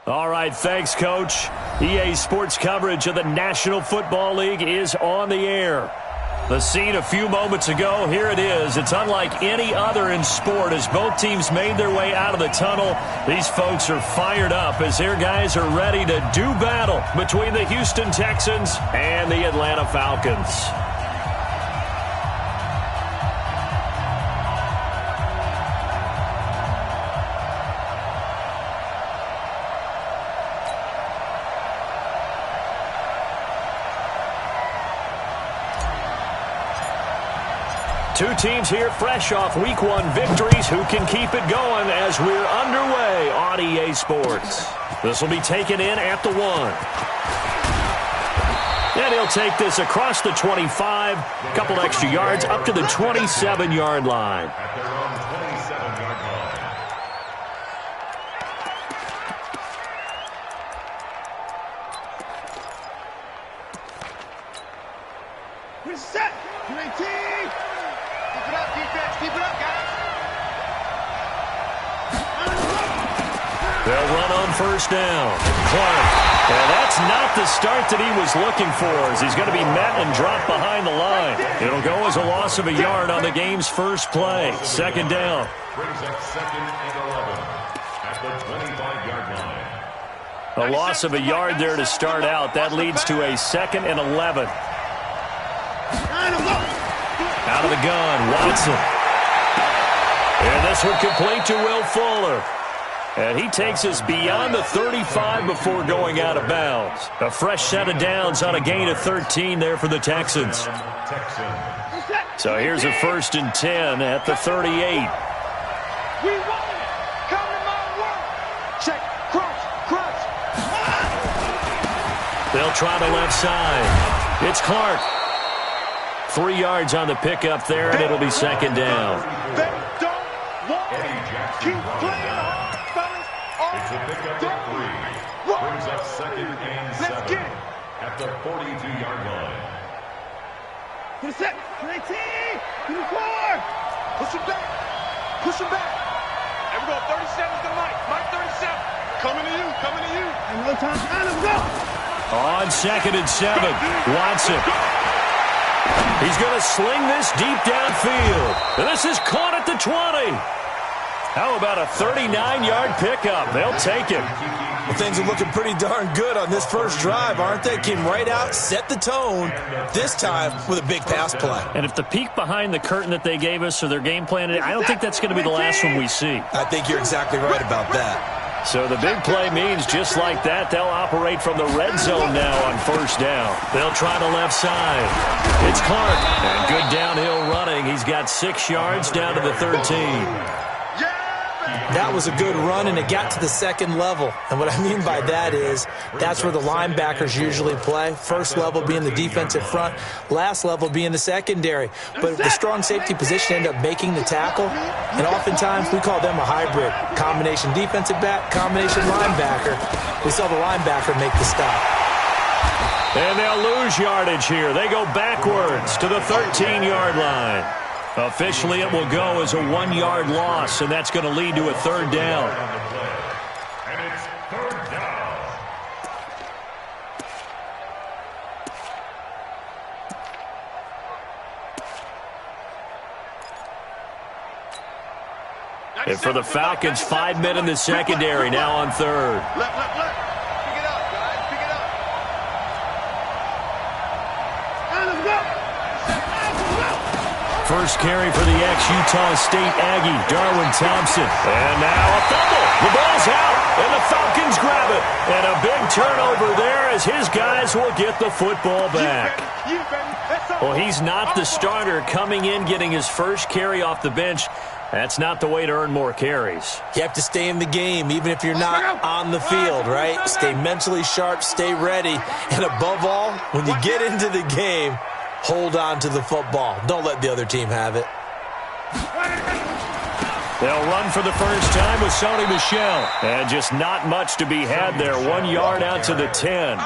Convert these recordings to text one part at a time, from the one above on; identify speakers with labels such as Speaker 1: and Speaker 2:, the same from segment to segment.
Speaker 1: All right, thanks, Coach. EA Sports coverage of the National Football League is on the air. The scene a few moments ago, here it is. It's unlike any other in sport as both teams made their way out of the tunnel. These folks are fired up as their guys are ready to do battle between the Houston Texans and the Atlanta Falcons. Two teams here fresh off Week 1 victories who can keep it going as we're underway on EA Sports. This will be taken in at the 1. And he'll take this across the 25, a couple extra yards up to the 27-yard line.
Speaker 2: Reset! Keep it up, guys.
Speaker 1: They'll run on first down. Clark. And that's not the start that he was looking for as he's going to be met and dropped behind the line. It'll go as a loss of a yard on the game's first play. Second down.
Speaker 3: Brings up 2nd and 11 at the 25-yard line.
Speaker 1: A loss of a yard there to start out. That leads to a 2nd and 11. Out of the gun, Watson. And this one complete to Will Fuller. And he takes us beyond the 35 before going out of bounds. A fresh set of downs on a gain of 13 there for the Texans. So here's a 1st and 10 at the 38.
Speaker 2: We want it. Come to my work. Check. Crunch.
Speaker 1: They'll try the left side. It's Clark. 3 yards on the pickup there, and it'll be second down.
Speaker 2: They don't want it. Keep playing hard, fellas.
Speaker 3: It's a pickup of 3. Brings up 2nd and 7 at the 42-yard line.
Speaker 2: Get a set. 19. Get a 4. Push him back. There we go. 37's the Mike. Mike 37. Coming to you. And no time. Let's go.
Speaker 1: On 2nd and 7, Watson. He's going to sling this deep downfield. And this is caught at the 20. How about a 39-yard pickup? They'll take it.
Speaker 4: Well, things are looking pretty darn good on this first drive, aren't they? Came right out, set the tone, this time with a big pass play.
Speaker 1: And if the peek behind the curtain that they gave us or their game plan, I don't think that's going to be the last one we see.
Speaker 4: I think you're exactly right about that.
Speaker 1: So the big play means just like that, they'll operate from the red zone now on first down. They'll try the left side. It's Clark. And good downhill running. He's got 6 yards down to the 13.
Speaker 4: That was a good run, and it got to the second level. And what I mean by that is that's where the linebackers usually play. First level being the defensive front, last level being the secondary. But the strong safety position ended up making the tackle, and oftentimes we call them a hybrid. Combination defensive back, combination linebacker. We saw the linebacker make the stop.
Speaker 1: And they'll lose yardage here. They go backwards to the 13-yard line. Officially, it will go as a 1-yard loss, and that's going to lead to a 3rd down.
Speaker 3: And it's 3rd down.
Speaker 1: And for the Falcons, 5 men in the secondary now on 3rd.
Speaker 2: Look. Pick it up, guys. Pick it up. And let's go.
Speaker 1: First carry for the ex-Utah State Aggie, Darwin Thompson. And now a fumble. The ball's out, and the Falcons grab it. And a big turnover there as his guys will get the football back. Well, he's not the starter coming in, getting his first carry off the bench. That's not the way to earn more carries.
Speaker 4: You have to stay in the game, even if you're not on the field, right? Stay mentally sharp, stay ready. And above all, when you get into the game, hold on to the football. Don't let the other team have it.
Speaker 1: They'll run for the first time with Sony Michel. And just not much to be had there. 1 yard out to the 10.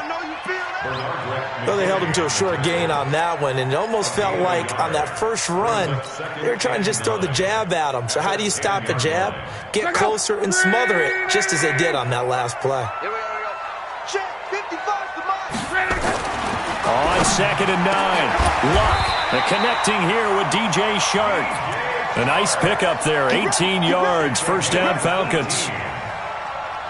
Speaker 4: Well, they held him to a short gain on that one, and it almost felt like on that first run, they were trying to just throw the jab at him. So how do you stop a jab? Get closer and smother it, just as they did on that last play.
Speaker 2: Here we go. Check, 55 to mine.
Speaker 1: On 2nd and 9, Luck, the connecting here with DJ Shark. A nice pickup there, 18 yards, first down Falcons.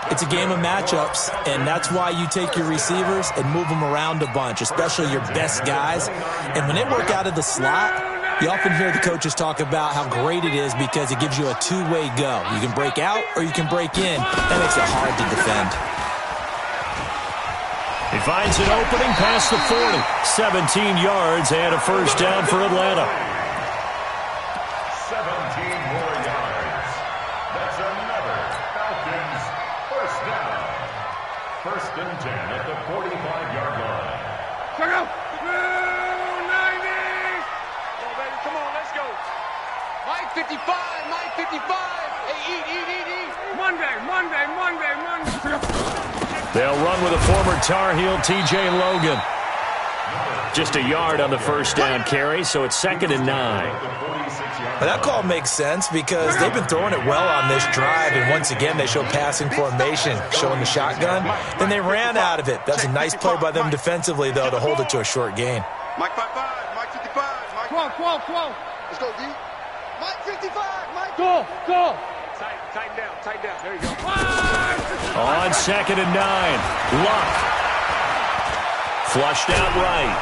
Speaker 4: It's a game of matchups, and that's why you take your receivers and move them around a bunch, especially your best guys. And when they work out of the slot, you often hear the coaches talk about how great it is because it gives you a two-way go. You can break out or you can break in. That makes it hard to defend.
Speaker 1: He finds an opening past the 40. 17 yards and a first down for Atlanta.
Speaker 3: 17 more yards. That's another Falcons first down. 1st and 10 at the 45-yard line.
Speaker 2: Check out. 90. Oh, baby, come on, let's go. Mike 55, Mike 55. Hey, eat. Monday.
Speaker 1: They'll run with a former Tar Heel, TJ Logan. Just a yard on the first down carry, so it's 2nd and 9.
Speaker 4: Well, that call makes sense because they've been throwing it well on this drive, and once again they show passing formation, showing the shotgun. Then they ran out of it. That's a nice play by them defensively, though, to hold it to a short gain.
Speaker 2: Mike 55, Mike 55, Mike 12. Let's go, D. Mike 55, Mike. Go. Tighten down. There you go.
Speaker 1: On 2nd and 9, Luck. Flushed out right.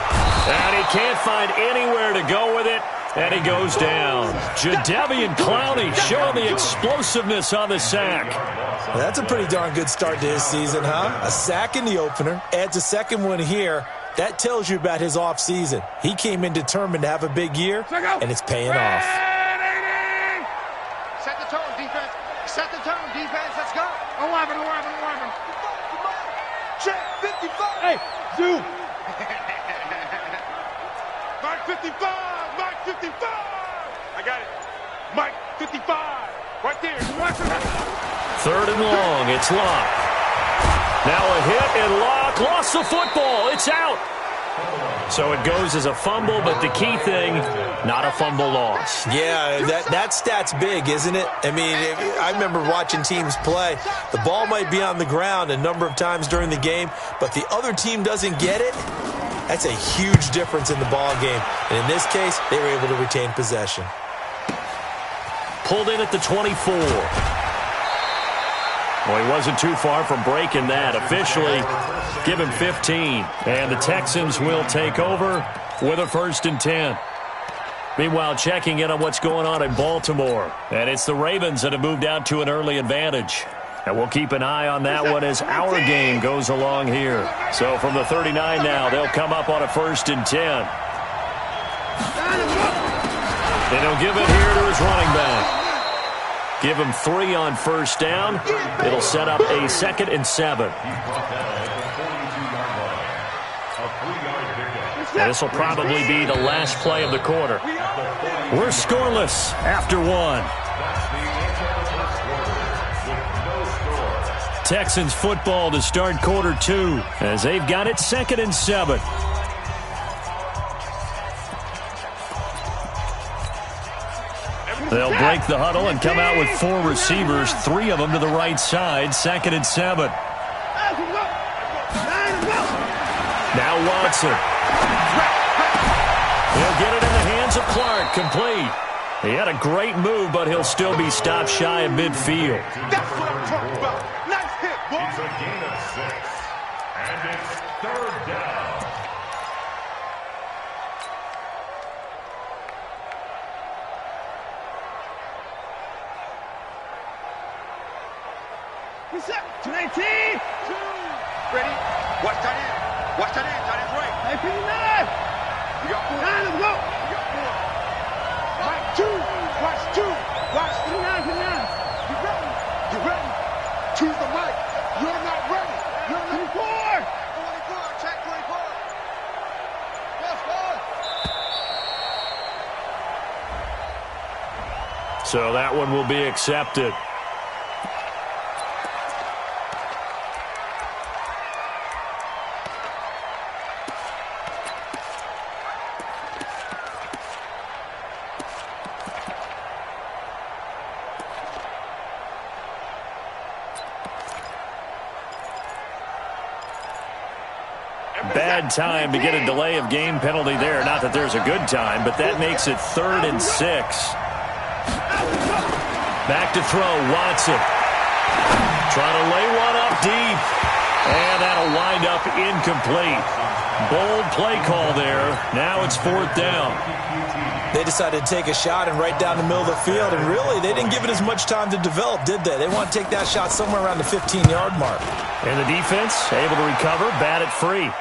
Speaker 1: And he can't find anywhere to go with it. And he goes down. Jadeveon Clowney showing the explosiveness on the sack.
Speaker 4: Well, that's a pretty darn good start to his season, huh? A sack in the opener, adds a second one here. That tells you about his offseason. He came in determined to have a big year, and it's paying off.
Speaker 2: Set the tone, defense. Let's go. 11. Check, 55. Hey, zoom. Mike 55. I got it. Mike 55. Right there.
Speaker 1: 3rd and long. It's Luck. Now a hit and Luck lost the football. It's out. So it goes as a fumble, but the key thing, not a fumble loss.
Speaker 4: Yeah, that stat's big, isn't it? I mean, I remember watching teams play. The ball might be on the ground a number of times during the game, but the other team doesn't get it. That's a huge difference in the ball game. And in this case, they were able to retain possession.
Speaker 1: Pulled in at the 24. Well, he wasn't too far from breaking that. Officially, give him 15. And the Texans will take over with a 1st and 10. Meanwhile, checking in on what's going on in Baltimore. And it's the Ravens that have moved out to an early advantage. And we'll keep an eye on that one as our game goes along here. So from the 39 now, they'll come up on a 1st and 10. And he'll give it here to his running back. Give him 3 on first down. It'll set up a 2nd and 7. And this will probably be the last play of the quarter. We're scoreless after 1. Texans football to start quarter 2 as they've got it 2nd and 7. They'll break the huddle and come out with 4 receivers, 3 of them to the right side, 2nd and 7. Now Watson. He'll get it in the hands of Clark, complete. He had a great move, but he'll still be stopped shy of midfield.
Speaker 2: That's what I'm talking about. Nice hit, boy.
Speaker 3: It's a gain of 6. And it's 3rd down.
Speaker 2: Reset. 219. Ready? Watch that in. Watch that in. That is right. 59. You got 4. 9, let's go. You got 4. Mike 2. Watch 2. Watch 59. You ready? You ready? Choose the right. You're not ready. You're 24. 24. Check 24. Yes, boy.
Speaker 1: So that one will be accepted. Bad time to get a delay of game penalty there. Not that there's a good time, but that makes it 3rd and 6. Back to throw, Watson. Trying to lay one up deep. And that'll wind up incomplete. Bold play call there. Now it's 4th down.
Speaker 4: They decided to take a shot and right down the middle of the field, and really, they didn't give it as much time to develop, did they? They want to take that shot somewhere around the 15-yard mark.
Speaker 1: And the defense able to recover, bat it free.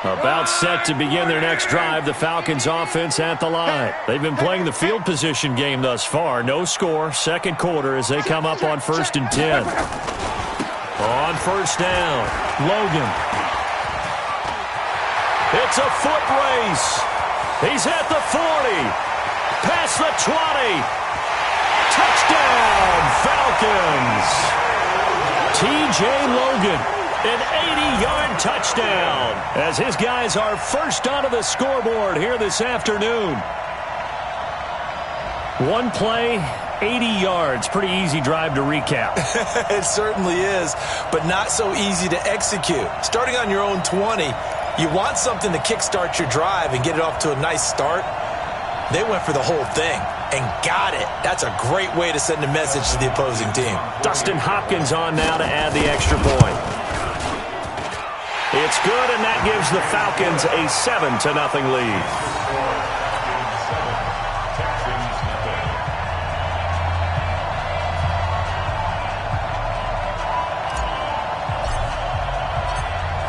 Speaker 1: About set to begin their next drive, the Falcons offense at the line. They've been playing the field position game thus far. No score, second quarter as they come up on 1st and 10. On 1st down, Logan. It's a foot race. He's at the 40. Past the 20. Touchdown, Falcons. T.J. Logan. An 80-yard touchdown as his guys are first onto the scoreboard here this afternoon. One play, 80 yards. Pretty easy drive to recap.
Speaker 4: It certainly is, but not so easy to execute. Starting on your own 20, you want something to kickstart your drive and get it off to a nice start. They went for the whole thing and got it. That's a great way to send a message to the opposing team.
Speaker 1: Dustin Hopkins on now to add the extra point. It's good, and that gives the Falcons a 7-0 lead.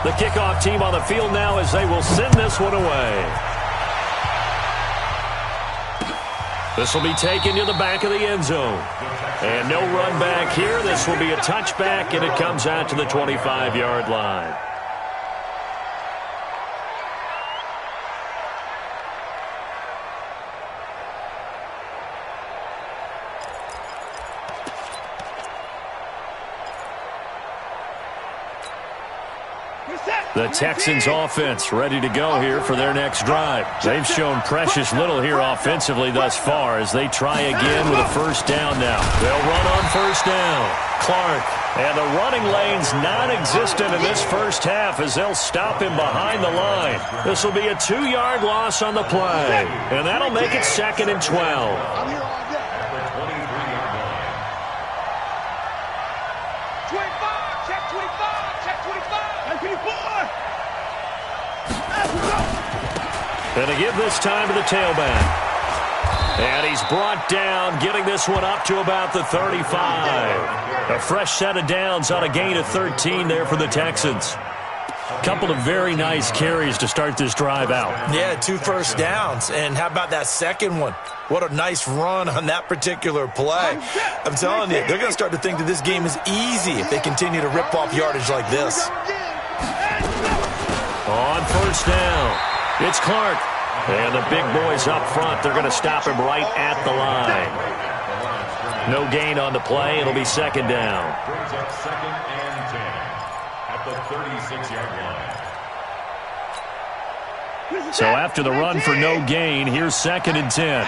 Speaker 1: The kickoff team on the field now as they will send this one away. This will be taken to the back of the end zone. And no run back here. This will be a touchback, and it comes out to the 25-yard line. The Texans offense ready to go here for their next drive. They've shown precious little here offensively thus far as they try again with a 1st down now. They'll run on 1st down. Clark. And the running lane's non-existent in this first half as they'll stop him behind the line. This will be a 2-yard loss on the play. And that'll make it 2nd and 12. And to give this time to the tailback. And he's brought down, getting this one up to about the 35. A fresh set of downs on a gain of 13 there for the Texans. A couple of very nice carries to start this drive out.
Speaker 4: Yeah, 2 first downs. And how about that second one? What a nice run on that particular play. I'm telling you, they're going to start to think that this game is easy if they continue to rip off yardage like this.
Speaker 1: On 1st down, it's Clark. And the big boys up front, they're going to stop him right at the line. No gain on the play. It'll be 2nd down.
Speaker 3: Brings up 2nd and 10 at the 36-yard line.
Speaker 1: So after the run for no gain, here's 2nd and 10.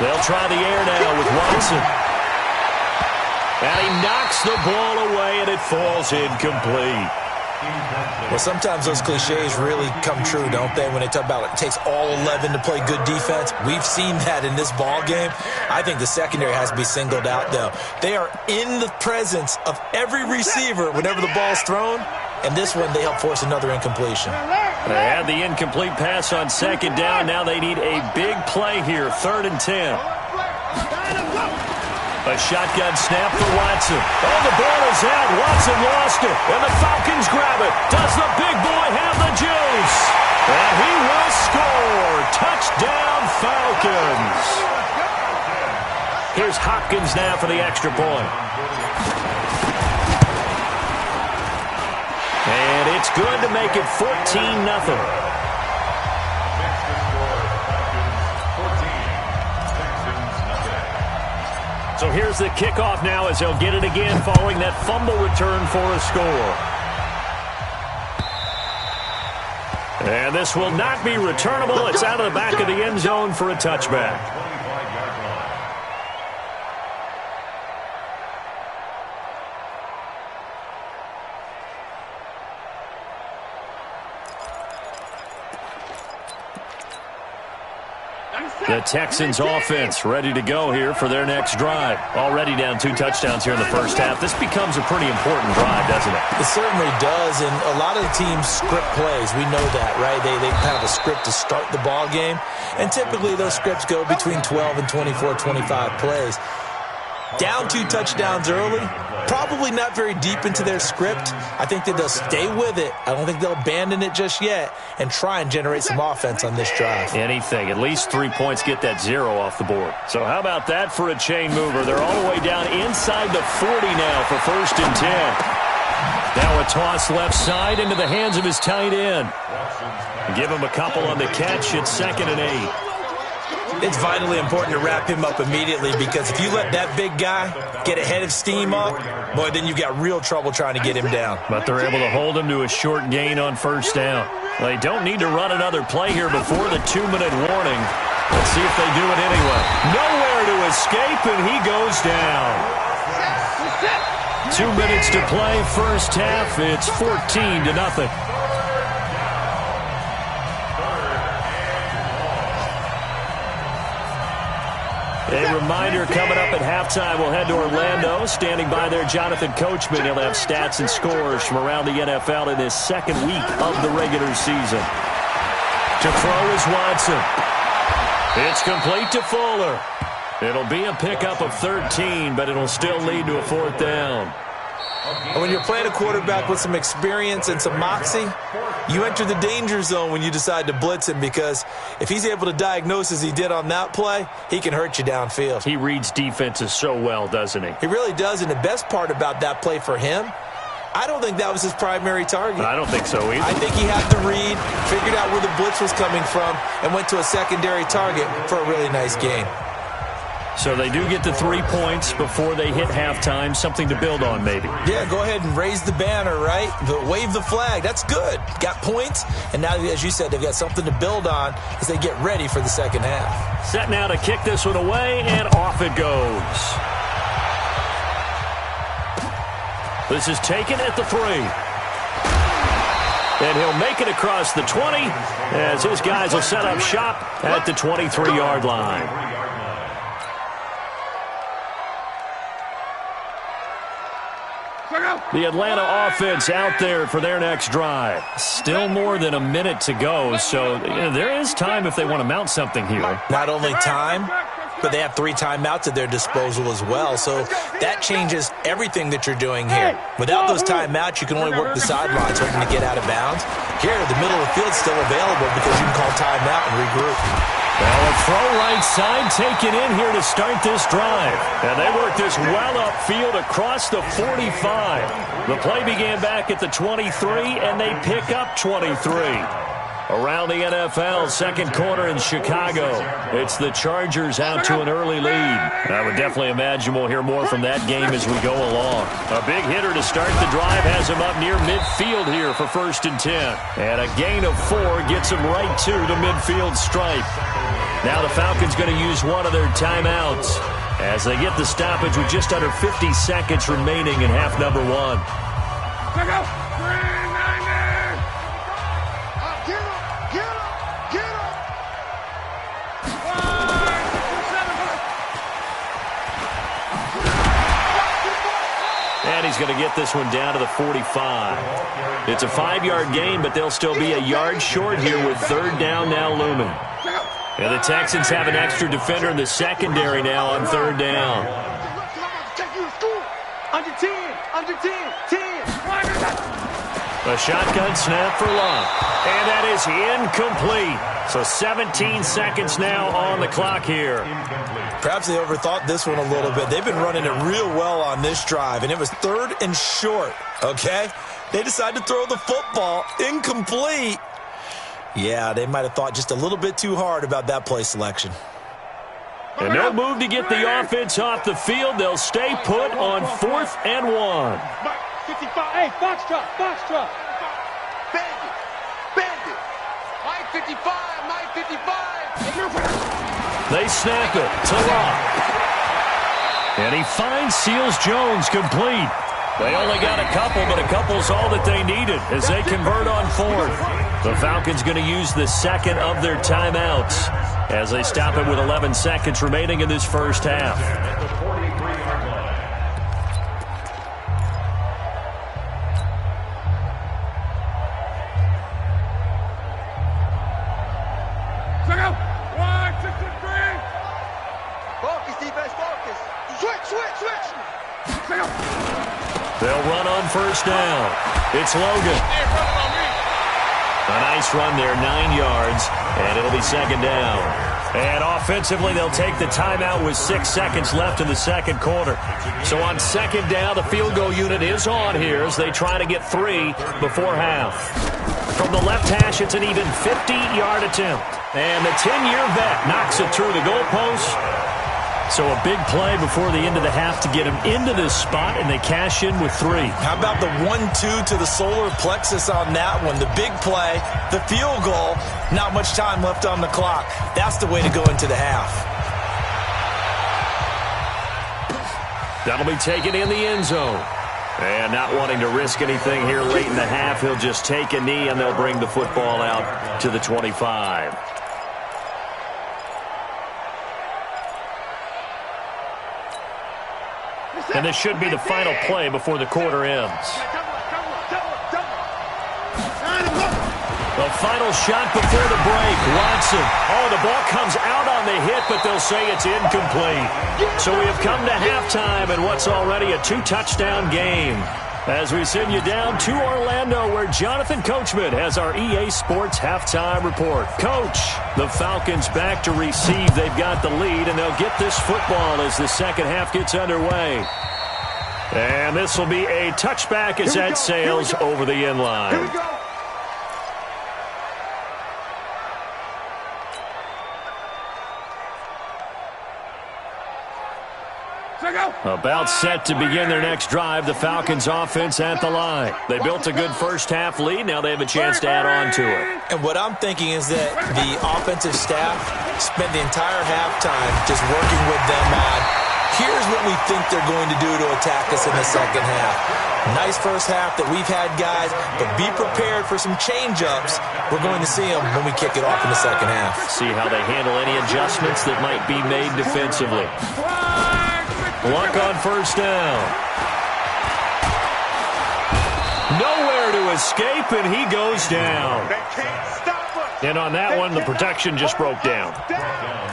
Speaker 1: They'll try the air now with Watson. And he knocks the ball away, and it falls incomplete.
Speaker 4: Well, sometimes those cliches really come true, don't they, when they talk about it takes all 11 to play good defense. We've seen that in this ball game. I think the secondary has to be singled out, though. They are in the presence of every receiver whenever the ball's thrown, and this one they help force another incompletion.
Speaker 1: They had the incomplete pass on 2nd down. Now they need a big play here, 3rd and 10. A shotgun snap for Watson. Oh, the ball is out. Watson lost it, and the Falcons grab it. Does the big boy have the juice? And he will score. Touchdown, Falcons. Here's Hopkins now for the extra point. And it's good to make it 14-0. So here's the kickoff now as they'll get it again following that fumble return for a score. And this will not be returnable. It's out of the back of the end zone for a touchback. The Texans offense ready to go here for their next drive. Already down 2 touchdowns here in the first half. This becomes a pretty important drive, doesn't it?
Speaker 4: It certainly does, and a lot of the teams script plays. We know that, right? They have a script to start the ball game, and typically those scripts go between 12 and 24, 25 plays. Down 2 touchdowns early, probably not very deep into their script. I think that they'll stay with it. I don't think they'll abandon it just yet and try and generate some offense on this drive.
Speaker 1: Anything. At least 3 points, get that 0 off the board. So how about that for a chain mover? They're all the way down inside the 40 now for 1st and 10. Now a toss left side into the hands of his tight end. Give him a couple on the catch. It's 2nd and 8.
Speaker 4: It's vitally important to wrap him up immediately because if you let that big guy get ahead of steam up, boy, then you've got real trouble trying to get him down.
Speaker 1: But they're able to hold him to a short gain on 1st down. They don't need to run another play here before the 2-minute warning. Let's see if they do it anyway. Nowhere to escape, and he goes down. 2 minutes to play, first half. It's 14-0. A reminder coming up at halftime, we'll head to Orlando. Standing by there, Jonathan Coachman. He'll have stats and scores from around the NFL in his 2nd week of the regular season. To throw is Watson. It's complete to Fuller. It'll be a pickup of 13, but it'll still lead to a 4th down.
Speaker 4: And when you're playing a quarterback with some experience and some moxie, you enter the danger zone when you decide to blitz him because if he's able to diagnose as he did on that play, he can hurt you downfield.
Speaker 1: He reads defenses so well, doesn't he?
Speaker 4: He really does, and the best part about that play for him, I don't think that was his primary target.
Speaker 1: I don't think so either.
Speaker 4: I think he had the read, figured out where the blitz was coming from, and went to a secondary target for a really nice gain.
Speaker 1: So they do get the 3 points before they hit halftime. Something to build on, maybe.
Speaker 4: Yeah, go ahead and raise the banner, right? Wave the flag. That's good. Got points, and now, as you said, they've got something to build on as they get ready for the second half.
Speaker 1: Set now to kick this one away, and off it goes. This is taken at the 3. And he'll make it across the 20 as his guys will set up shop at the 23-yard line. The Atlanta offense out there for their next drive. Still more than a minute to go, so there is time if they want to mount something here.
Speaker 4: Not only time, but they have 3 timeouts at their disposal as well, so that changes everything that you're doing here. Without those timeouts, you can only work the sidelines hoping to get out of bounds. Here, the middle of the field's still available because you can call timeout and regroup.
Speaker 1: Well, a throw right side taken in here to start this drive. And they work this well upfield across the 45. The play began back at the 23, and they pick up 23. Around the NFL, second quarter in Chicago. It's the Chargers out to an early lead. I would definitely imagine we'll hear more from that game as we go along. A big hitter to start the drive has him up near midfield here for 1st and 10. And a gain of 4 gets him right to the midfield stripe. Now the Falcons going to use one of their timeouts as they get the stoppage with just under 50 seconds remaining in half number 1.
Speaker 2: Look out! 390! Get him! Get him! Get him! 1, 2, 7.
Speaker 1: And he's going to get this one down to the 45. It's a 5-yard gain, but they'll still be a yard short here with 3rd down now looming. And the Texans have an extra defender in the secondary now on 3rd down.
Speaker 2: Under 10, under 10, 10.
Speaker 1: A shotgun snap for Love. And that is incomplete. So 17 seconds now on the clock here.
Speaker 4: Perhaps they overthought this one a little bit. They've been running it real well on this drive, and it was 3rd and short, okay? They decide to throw the football. Incomplete. Yeah, they might have thought just a little bit too hard about that play selection.
Speaker 1: And no move to get the offense off the field. They'll stay put on 4th and 1.
Speaker 2: 55. Hey, Foxtrot. Bandit. Mike 55.
Speaker 1: They snap it to Locke. And he finds Seals Jones complete. They only got a couple, but a couple's all that they needed as they convert on 4th. The Falcons going to use the second of their timeouts as they stop it with 11 seconds remaining in this first half. They'll run on first down. It's Logan. A nice run there, 9 yards, and it'll be second down. And offensively, they'll take the timeout with 6 seconds left in the second quarter. So on second down, the field goal unit is on here as they try to get 3 before half. From the left hash, it's an even 50-yard attempt. And the 10-year vet knocks it through the goalpost. So a big play before the end of the half to get him into this spot, and they cash in with 3.
Speaker 4: How about the 1-2 to the solar plexus on that one? The big play, the field goal, not much time left on the clock. That's the way to go into the half.
Speaker 1: That'll be taken in the end zone. And not wanting to risk anything here late in the half, he'll just take a knee, and they'll bring the football out to the 25. And this should be the final play before the quarter ends. The final shot before the break. Watson. Oh, the ball comes out on the hit, but they'll say it's incomplete. So we have come to halftime in what's already a 2-touchdown game. As we send you down to Orlando, where Jonathan Coachman has our EA Sports halftime report. Coach, the Falcons back to receive. They've got the lead, and they'll get this football as the second half gets underway. And this will be a touchback as that sails over the end line.
Speaker 2: Here we go.
Speaker 1: About set to begin their next drive, the Falcons offense at the line. They built a good first half lead. Now they have a chance to add on to it.
Speaker 4: And what I'm thinking is that the offensive staff spent the entire halftime just working with them on, here's what we think they're going to do to attack us in the second half. Nice first half that we've had, guys, but be prepared for some change-ups. We're going to see them when we kick it off in the second half.
Speaker 1: See how they handle any adjustments that might be made defensively. Luck on first down. Nowhere to escape, and he goes down. And on that one, the protection just broke down.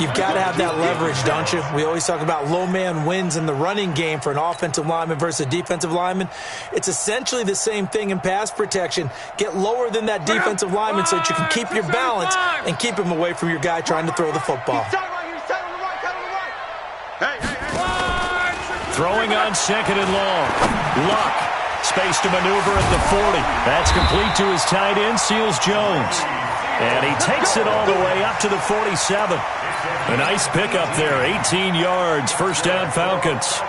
Speaker 4: You've got to have that leverage, don't you? We always talk about low man wins in the running game for an offensive lineman versus a defensive lineman. It's essentially the same thing in pass protection. Get lower than that defensive lineman so that you can keep your balance and keep him away from your guy trying to throw the football.
Speaker 1: Throwing on second and long. Luck. Space to maneuver at the 40. That's complete to his tight end, Seals Jones. And he takes it all the way up to the 47. A nice pickup there, 18 yards. First down, Falcons.
Speaker 3: First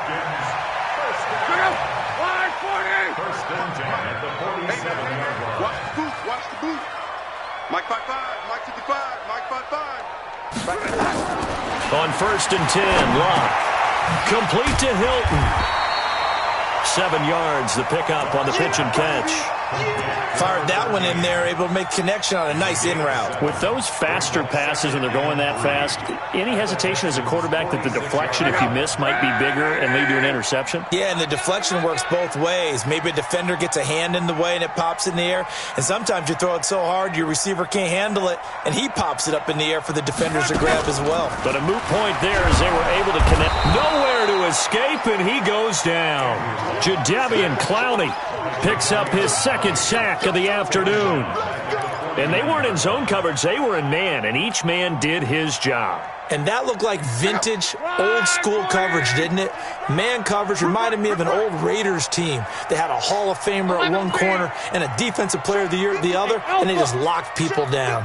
Speaker 3: and 10 at the 47-yard line.
Speaker 2: Watch the booth, watch the booth. Mike 55, Mike 55, Mike 55.
Speaker 1: On first and 10, Luck. Complete to Hilton. 7 yards, the pickup on the pitch and catch.
Speaker 4: Fired that one in there, able to make connection on a nice in route.
Speaker 1: With those faster passes when they're going that fast, any hesitation as a quarterback that the deflection, if you miss, might be bigger and lead to an interception?
Speaker 4: Yeah, and the deflection works both ways. Maybe a defender gets a hand in the way and it pops in the air, and sometimes you throw it so hard your receiver can't handle it, and he pops it up in the air for the defenders to grab as well.
Speaker 1: But a moot point there as they were able to connect. Nowhere to escape, and he goes down. Jadeveon Clowney picks up his second sack of the afternoon. And they weren't in zone coverage, they were in man, and each man did his job.
Speaker 4: And that looked like vintage, old-school coverage, didn't it? Man coverage reminded me of an old Raiders team. They had a Hall of Famer at one corner and a Defensive Player of the Year at the other, and they just locked people down.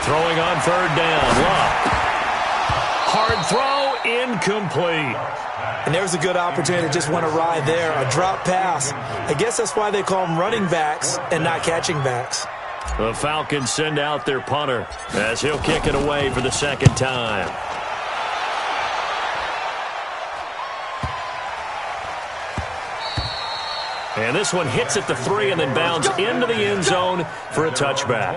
Speaker 1: Throwing on third down. Love. Hard throw, incomplete.
Speaker 4: And there's a good opportunity that just went awry there, a drop pass. I guess that's why they call them running backs and not catching backs.
Speaker 1: The Falcons send out their punter as he'll kick it away for the second time. And this one hits at the 3 and then bounds into the end zone for a touchback.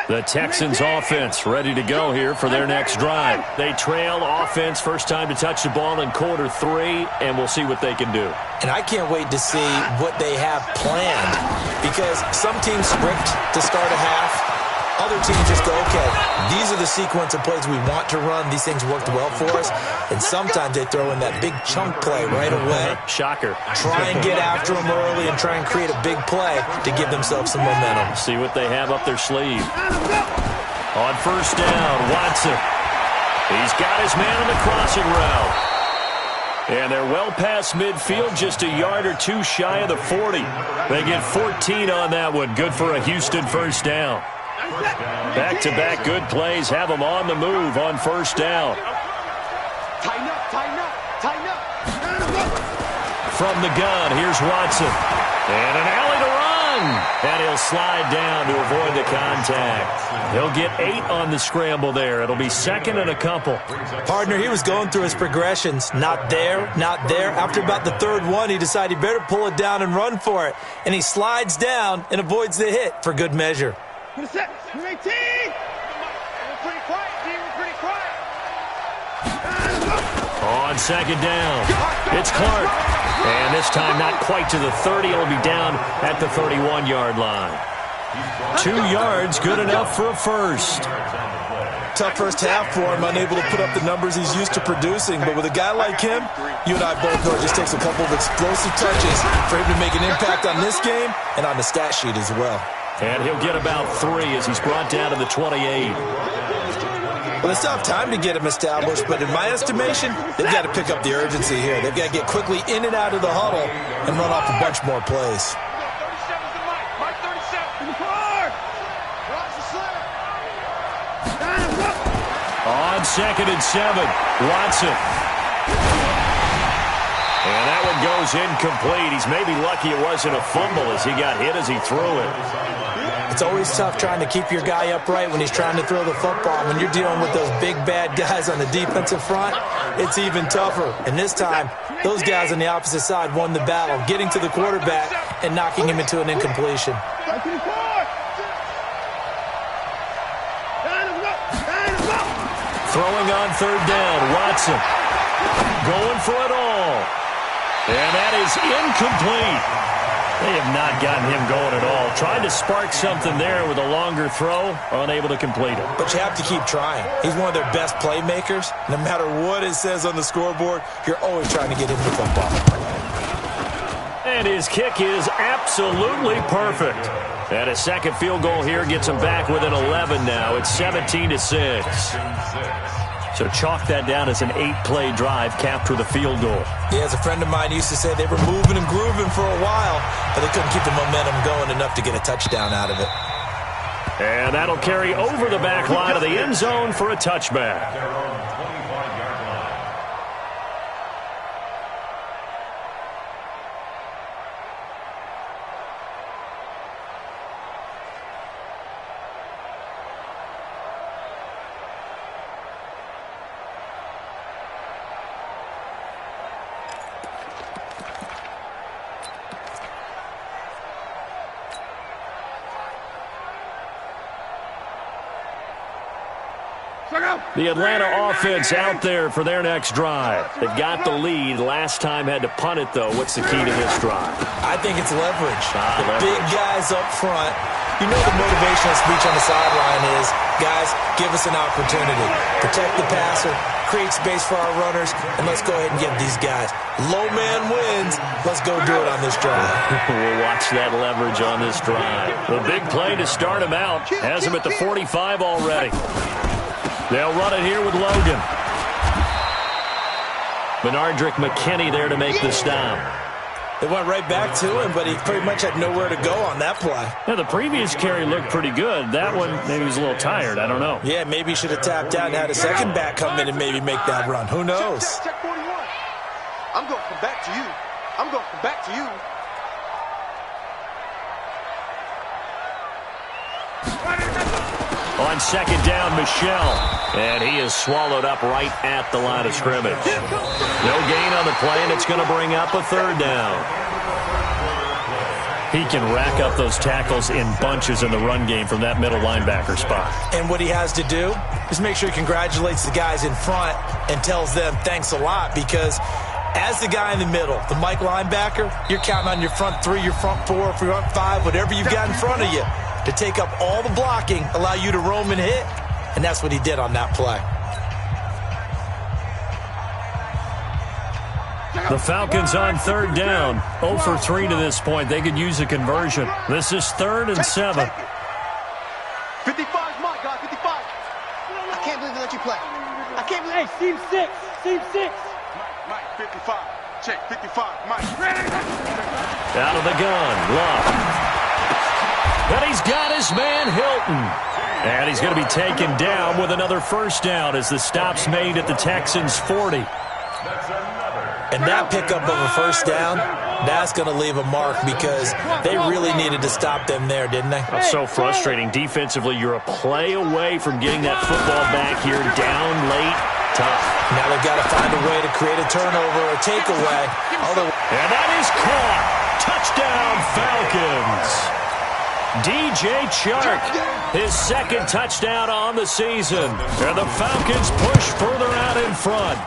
Speaker 1: The Texans offense ready to go here for their next drive. They trail offense, first time to touch the ball in quarter 3, and we'll see what they can do.
Speaker 4: And I can't wait to see what they have planned, because some teams script to start a half. Other teams just go, okay, these are the sequence of plays we want to run. These things worked well for us. And sometimes they throw in that big chunk play right away.
Speaker 1: Shocker.
Speaker 4: Try and get after them early and try and create a big play to give themselves some momentum.
Speaker 1: See what they have up their sleeve. On first down, Watson. He's got his man on the crossing route. And they're well past midfield, just a yard or two shy of the 40. They get 14 on that one. Good for a Houston first down. Back-to-back good plays have them on the move on first down.
Speaker 2: Tighten up, tighten up, tighten up.
Speaker 1: From the gun, here's Watson. And an alley to run. And he'll slide down to avoid the contact. He'll get 8 on the scramble there. It'll be second and a couple.
Speaker 4: Partner, he was going through his progressions. Not there, not there. After about the third one, he decided he better pull it down and run for it. And he slides down and avoids the hit for good measure.
Speaker 2: We're pretty quiet, D. We're pretty quiet.
Speaker 1: On second down, it's Clark. And this time not quite to the 30. It'll be down at the 31-yard line. 2 yards, good enough for a first.
Speaker 4: Tough first half for him, unable to put up the numbers he's used to producing. But with a guy like him, you and I both know it just takes a couple of explosive touches for him to make an impact on this game and on the stat sheet as well.
Speaker 1: And he'll get about 3 as he's brought down to the 28.
Speaker 4: Well, they still have time to get him established, but in my estimation, they've got to pick up the urgency here. They've got to get quickly in and out of the huddle and run off a bunch more plays.
Speaker 1: On second and 7, Watson. And that one goes incomplete. He's maybe lucky it wasn't a fumble as he got hit as he threw it.
Speaker 4: It's always tough trying to keep your guy upright when he's trying to throw the football. When you're dealing with those big, bad guys on the defensive front, it's even tougher. And this time, those guys on the opposite side won the battle, getting to the quarterback and knocking him into an incompletion.
Speaker 1: Throwing on third down, Watson. Going for it all. And that is incomplete. They have not gotten him going at all. Tried to spark something there with a longer throw, unable to complete it.
Speaker 4: But you have to keep trying. He's one of their best playmakers. No matter what it says on the scoreboard, you're always trying to get him the football.
Speaker 1: And his kick is absolutely perfect. And a second field goal here gets him back within 11 now. It's 17-6. So chalk that down as an 8-play drive capped with a field goal.
Speaker 4: Yeah, as a friend of mine used to say, they were moving and grooving for a while, but they couldn't keep the momentum going enough to get a touchdown out of it.
Speaker 1: And that'll carry over the back line of the end zone for a touchback. The Atlanta offense out there for their next drive. They've got the lead. Last time had to punt it, though. What's the key to this drive?
Speaker 4: I think it's leverage. The big guys up front. You know the motivational speech on the sideline is, guys, give us an opportunity. Protect the passer, create space for our runners, and let's go ahead and give these guys. Low man wins. Let's go do it on this drive.
Speaker 1: We'll watch that leverage on this drive. The big play to start him out. Has him at the 45 already. They'll run it here with Logan. Benardrick McKinney there to make the stop.
Speaker 4: They went right back to him, but he pretty much had nowhere to go on that play.
Speaker 1: Yeah, the previous carry looked pretty good. That one, maybe he was a little tired. I don't know.
Speaker 4: Yeah, maybe he should have tapped out and had a second back come in and maybe make that run. Who knows?
Speaker 2: Check 41. I'm going from back to you. I'm going from back to you.
Speaker 1: On second down, Michelle. And he is swallowed up right at the line of scrimmage. No gain on the play, and it's going to bring up a third down. He can rack up those tackles in bunches in the run game from that middle linebacker spot.
Speaker 4: And what he has to do is make sure he congratulates the guys in front and tells them thanks a lot, because as the guy in the middle, the Mike linebacker, you're counting on your front three, your front four, front five, whatever you've got in front of you to take up all the blocking, allow you to roam and hit. And that's what he did on that play.
Speaker 1: The Falcons on third down. 0 for 3 to this point. They could use a conversion. This is 3rd and 7.
Speaker 2: 55 is my guy, 55. I can't believe they let you play. I can't believe.
Speaker 5: Hey, team 6. Team 6.
Speaker 2: Mike, 55. Check, 55. Mike.
Speaker 1: Out of the gun. Love. But he's got his man, Hilton. And he's going to be taken down with another first down as the stop's made at the Texans' 40.
Speaker 4: And that pickup of a first down, that's going to leave a mark, because they really needed to stop them there, didn't they?
Speaker 1: That's so frustrating. Defensively, you're a play away from getting that football back here, down late, tough.
Speaker 4: Now they've got to find a way to create a turnover or takeaway.
Speaker 1: And that is caught. Touchdown, Falcons. DJ Chark, his second touchdown on the season. And the Falcons push further out in front.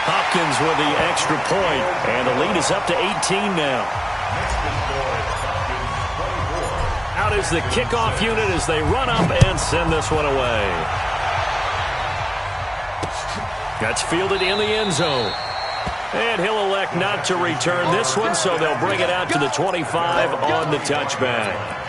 Speaker 1: Hopkins with the extra point, and the lead is up to 18 now. Out is the kickoff unit as they run up and send this one away. That's fielded in the end zone. And he'll elect not to return this one, so they'll bring it out to the 25 on the touchback.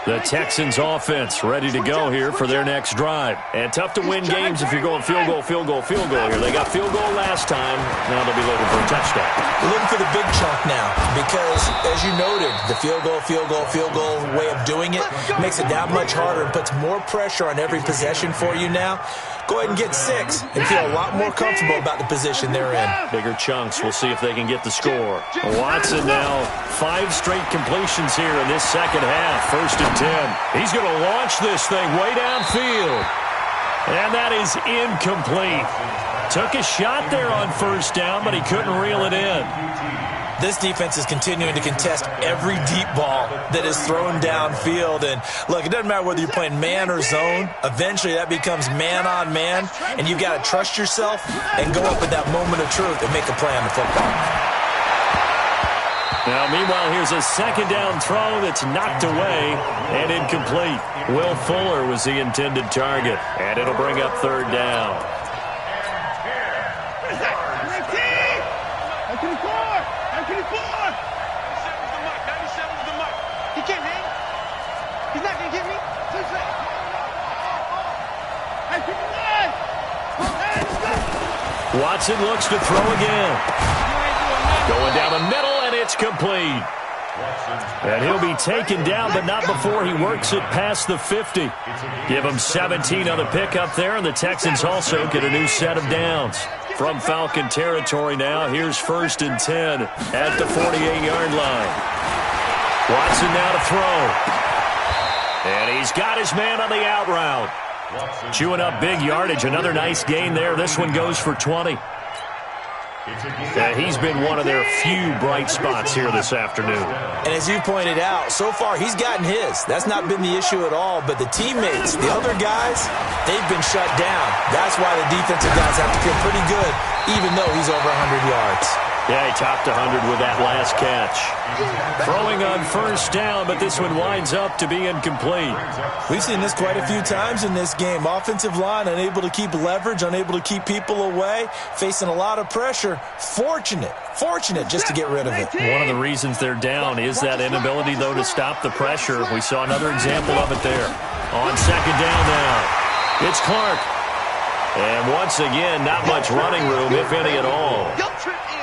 Speaker 1: The Texans offense ready to go here for their next drive. And tough to win games if you're going field goal, field goal, field goal here. They got field goal last time. Now they'll be looking for a touchdown.
Speaker 4: We're looking for the big chunk now, because, as you noted, the field goal way of doing it makes it that much harder and puts more pressure on every possession for you now. Go ahead and get 6 and feel a lot more comfortable about the position they're in.
Speaker 1: Bigger chunks. We'll see if they can get the score. Watson now 5 straight completions here in this second half. 1st and 10. He's going to launch this thing way downfield. And that is incomplete. Took a shot there on first down, but he couldn't reel it in.
Speaker 4: This defense is continuing to contest every deep ball that is thrown downfield. And, look, it doesn't matter whether you're playing man or zone. Eventually, that becomes man on man, and you've got to trust yourself and go up at that moment of truth and make a play on the football.
Speaker 1: Now, meanwhile, here's a second down throw that's knocked away and incomplete. Will Fuller was the intended target, and it'll bring up 3rd down.
Speaker 2: He can't hang. He's not going to get me.
Speaker 1: Watson looks to throw again. Going down the middle, and it's complete. And he'll be taken down, but not before he works it past the 50. Give him 17 on the pickup there, and the Texans also get a new set of downs. From Falcon territory now, here's 1st and 10 at the 48-yard line. Watson now to throw. And he's got his man on the out route. Chewing up big yardage. Another nice gain there. This one goes for 20. He's been one of their few bright spots here this afternoon.
Speaker 4: And as you pointed out, so far he's gotten his. That's not been the issue at all. But the teammates, the other guys, they've been shut down. That's why the defensive guys have to feel pretty good, even though he's over 100 yards.
Speaker 1: Yeah, he topped 100 with that last catch. Throwing on first down, but this one winds up to be incomplete.
Speaker 4: We've seen this quite a few times in this game. Offensive line unable to keep leverage, unable to keep people away, facing a lot of pressure. Fortunate just to get rid of it.
Speaker 1: One of the reasons they're down is that inability, though, to stop the pressure. We saw another example of it there. On second down now, it's Clark. And once again, not much running room, if any at all.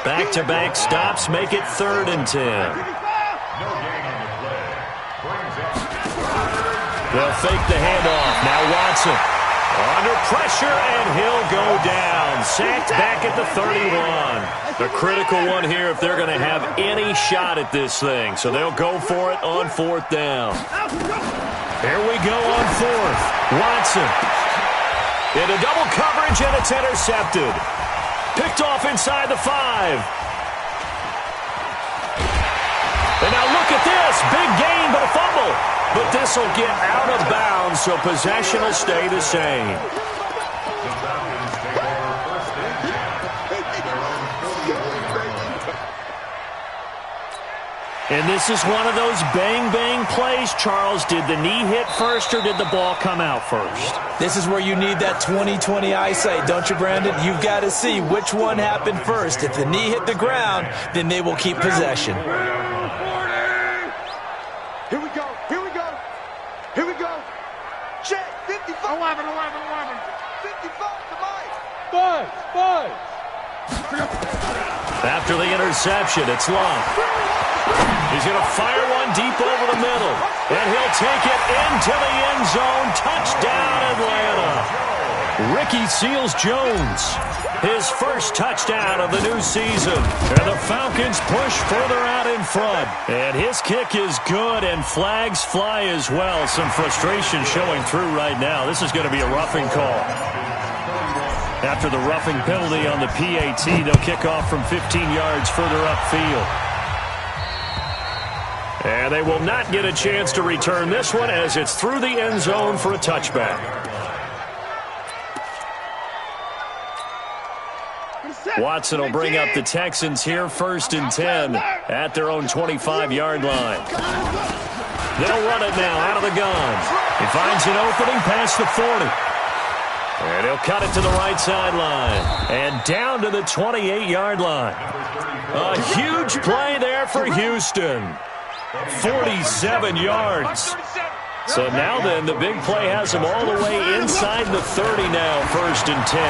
Speaker 1: Back-to-back stops make it 3rd and 10. They'll fake the handoff. Now Watson under pressure, and he'll go down. Sacked back at the 31. The critical one here if they're going to have any shot at this thing. So they'll go for it on 4th down. Here we go on 4th. Watson into double coverage, and it's intercepted. Picked off inside the 5. And now look at this. Big gain, but a fumble. But this will get out of bounds, so possession will stay the same. And this is one of those bang-bang plays, Charles. Did the knee hit first, or did the ball come out first?
Speaker 4: This is where you need that 20/20 eyesight, don't you, Brandon? You've got to see which one happened first. If the knee hit the ground, then they will keep possession.
Speaker 2: Here we go. Here we go. Here we go. Check. 55. 11. 55 to Mike. 5.
Speaker 1: After the interception, it's Long. He's going to fire one deep over the middle. And he'll take it into the end zone. Touchdown, Atlanta. Ricky Seals-Jones, his first touchdown of the new season. And the Falcons push further out in front. And his kick is good, and flags fly as well. Some frustration showing through right now. This is going to be a roughing call. After the roughing penalty on the PAT, they'll kick off from 15 yards further upfield. And they will not get a chance to return this one as it's through the end zone for a touchback. Watson will bring up the Texans here, 1st and 10 at their own 25-yard line. They'll run it now out of the gun. He finds an opening past the 40. And he'll cut it to the right sideline. And down to the 28-yard line. A huge play there for Houston. 47 yards. So now then, the big play has him all the way inside the 30 now, 1st and 10.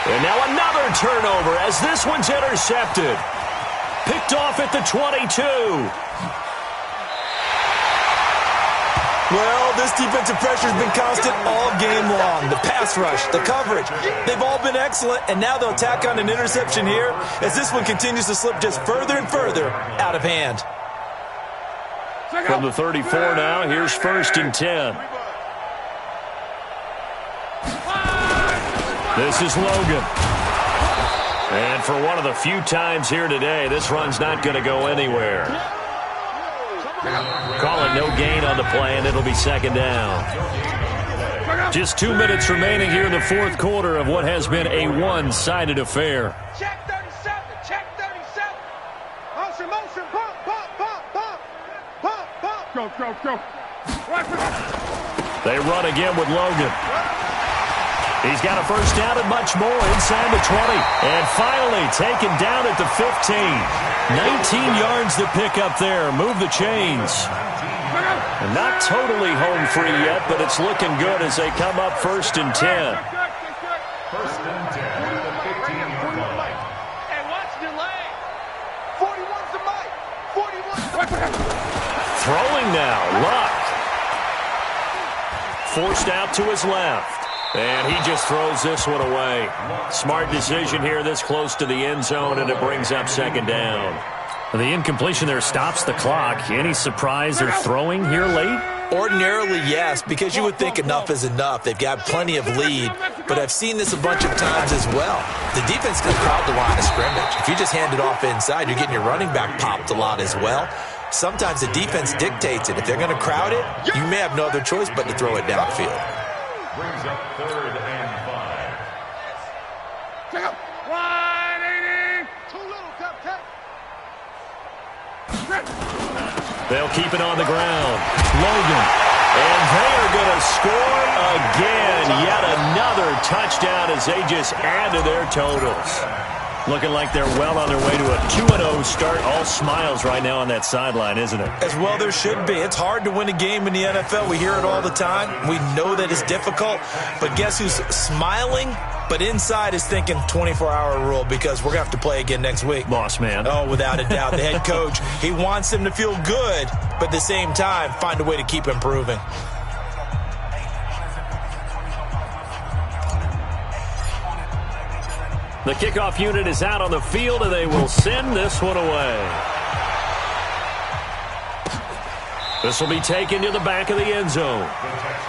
Speaker 1: And now another turnover as this one's intercepted. Picked off at the 22.
Speaker 4: Well, this defensive pressure has been constant all game long. The pass rush, the coverage, they've all been excellent, and now they'll tack on an interception here as this one continues to slip just further and further out of hand.
Speaker 1: From the 34 now, here's 1st and 10. This is Logan. And for one of the few times here today, this run's not going to go anywhere. Call it no gain on the play, and it'll be 2nd down. Just 2 minutes remaining here in the 4th quarter of what has been a one-sided affair.
Speaker 2: Check 37. Check 37. Motion. Pump. Go.
Speaker 1: They run again with Logan. He's got a first down and much more inside the 20. And finally taken down at the 15. 19 yards to pick up there. Move the chains. And not totally home free yet, but it's looking good as they come up 1st and 10.
Speaker 3: 1st and 10 at the 15-yard line.
Speaker 2: And watch delay. 41's the Mike. 41.
Speaker 1: Throwing now. Luck. Forced out to his left. And he just throws this one away. Smart decision here this close to the end zone, and it brings up 2nd down. The incompletion there stops the clock. Any surprise they're throwing here late?
Speaker 4: Ordinarily, yes, because you would think enough is enough. They've got plenty of lead, but I've seen this a bunch of times as well. the defense can crowd the line of scrimmage. If you just hand it off inside, you're getting your running back popped a lot as well. Sometimes the defense dictates it. If they're going to crowd it, you may have no other choice but to throw it downfield.
Speaker 3: Brings up 3rd and 5.
Speaker 2: Check out. 180. Too little, Captain.
Speaker 1: They'll keep it on the ground. Logan. And they are going to score again. Yet another touchdown as they just add to their totals. Looking like they're well on their way to a 2-0 start. All smiles right now on that sideline, isn't it?
Speaker 4: As well there should be. It's hard to win a game in the NFL. We hear it all the time. We know that it's difficult. But guess who's smiling? But inside is thinking 24-hour rule because we're going to have to play again next week.
Speaker 1: Boss man.
Speaker 4: Oh, without a doubt. The head coach, he wants them to feel good, but at the same time, find a way to keep improving.
Speaker 1: The kickoff unit is out on the field, and they will send this one away. This will be taken to the back of the end zone.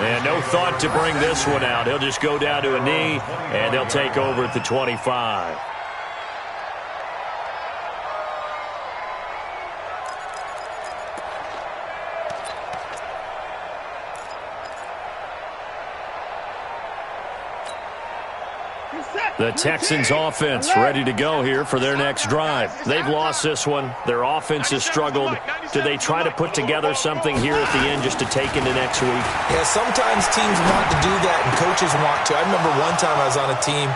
Speaker 1: And no thought to bring this one out. He'll just go down to a knee, and they'll take over at the 25. The Texans offense ready to go here for their next drive. They've lost this one. Their offense has struggled. Do they try to put together something here at the end just to take into next week?
Speaker 4: Yeah, sometimes teams want to do that and coaches want to. I remember one time I was on a team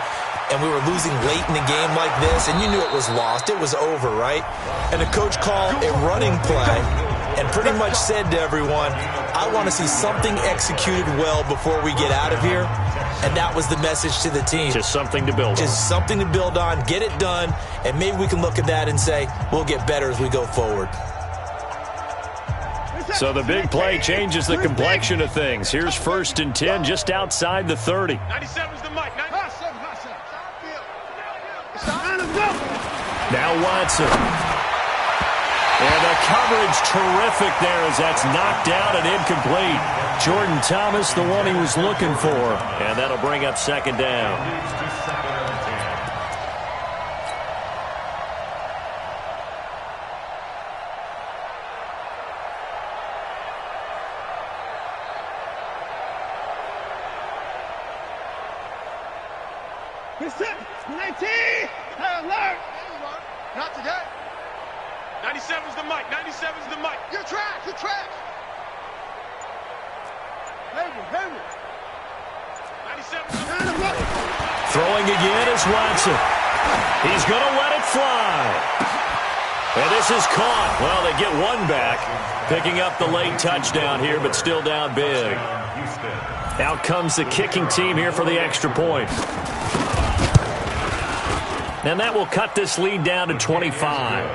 Speaker 4: and we were losing late in the game like this, and you knew it was lost. It was over, right? And the coach called a running play and pretty much said to everyone, I want to see something executed well before we get out of here. And that was the message to the team.
Speaker 1: Just something to build on.
Speaker 4: Just something to build on, get it done, and maybe we can look at that and say, we'll get better as we go forward.
Speaker 1: So the big play changes the complexion of things. Here's 1st and 10 just outside the 30.
Speaker 2: 97's the mic. 97.
Speaker 1: Now Watson. And the coverage terrific there as that's knocked down and incomplete. Jordan Thomas, the one he was looking for. And that'll bring up 2nd down.
Speaker 2: Reset. 19. Alert. Not today. 97's the mic. 97's the mic. You're trash. You're trash. Henry. 97's the mic.
Speaker 1: Throwing again is Watson. He's going to let it fly. And this is caught. Well, they get one back. Picking up the late touchdown here, but still down big. Out comes the kicking team here for the extra point. And that will cut this lead down to 25.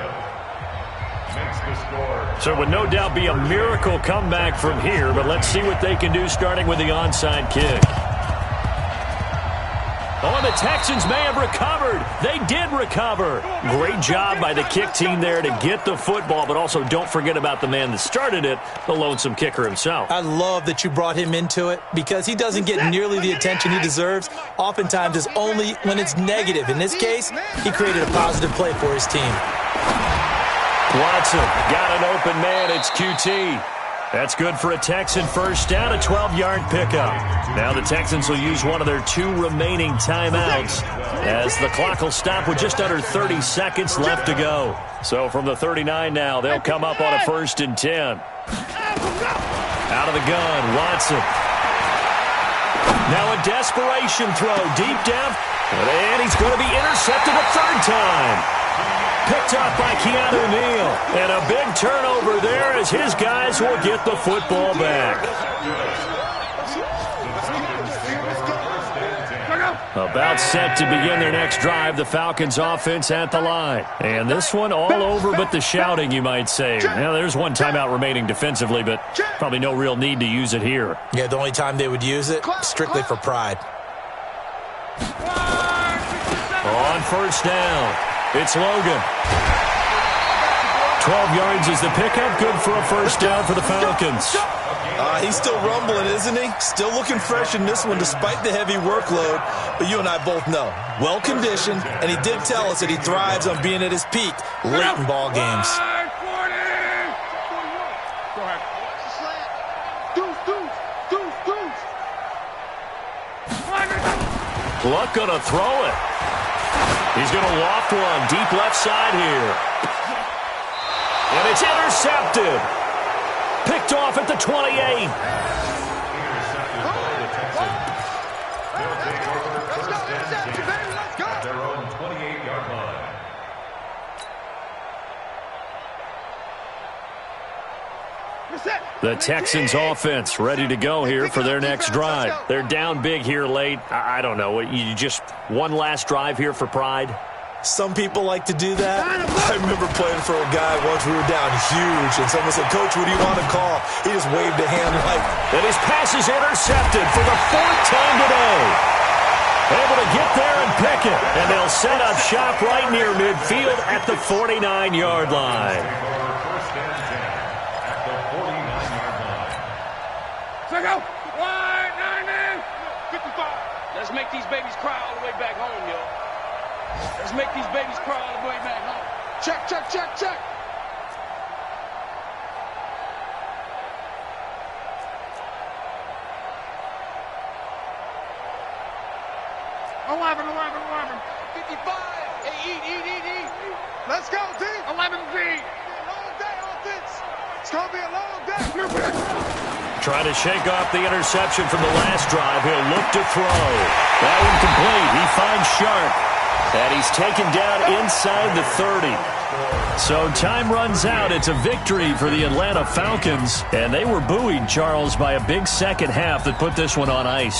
Speaker 1: So it would no doubt be a miracle comeback from here, but let's see what they can do starting with the onside kick. Oh, the Texans may have recovered. They did recover. Great job by the kick team there to get the football, but also don't forget about the man that started it, the lonesome kicker himself.
Speaker 4: I love that you brought him into it because he doesn't get nearly the attention he deserves. Oftentimes it's only when it's negative. In this case, he created a positive play for his team.
Speaker 1: Watson got an open man. It's QT. That's good for a Texan first down, a 12-yard pickup. Now the Texans will use one of their 2 remaining timeouts as the clock will stop with just under 30 seconds left to go. So from the 39 now, they'll come up on a 1st and 10. Out of the gun, Watson. Now a desperation throw deep down, and he's going to be intercepted a 3rd time. Picked up by Keanu Neal. And a big turnover there as his guys will get the football back. About set to begin their next drive, the Falcons offense at the line. And this one all over but the shouting, you might say. Now, there's one timeout remaining defensively, but probably no real need to use it here.
Speaker 4: Yeah, the only time they would use it, strictly for pride.
Speaker 1: On 1st down. It's Logan. 12 yards is the pickup. Good for a 1st down for the Falcons.
Speaker 4: He's still rumbling, isn't he? Still looking fresh in this one despite the heavy workload. But you and I both know, well-conditioned, and he did tell us that he thrives on being at his peak late in ball games.
Speaker 1: Luck gonna throw it. He's gonna loft one deep left side here. And it's intercepted. Picked off at the 28.
Speaker 3: Intercepted by the Texans. They'll take over first and 10 at their own 28-yard line.
Speaker 1: The Texans offense ready to go here for their next drive. They're down big here late. I don't know. You just one last drive here for pride?
Speaker 4: Some people like to do that. I remember playing for a guy once. We were down huge, and someone said, "Coach, what do you want to call?" He just waved a hand like...
Speaker 1: And his pass is intercepted for the fourth time today. Able to get there and pick it. And they'll set up shop right near midfield at the 49-yard line.
Speaker 3: First and 10 at the 49-yard line.
Speaker 2: Go! 190! 55. Let's make these babies cry all the way back home, yo. Let's make these babies cry all the way back home. Check, check, check, check. $11. 55. Hey, eat. Let's go, D. 11Z. Long day offense. It's going to be a long day.
Speaker 1: Trying to shake off the interception from the last drive. He'll look to throw. That one complete. He finds Sharp. And he's taken down inside the 30. So time runs out. It's a victory for the Atlanta Falcons. And they were buoyed, Charles, by a big second half that put this one on ice.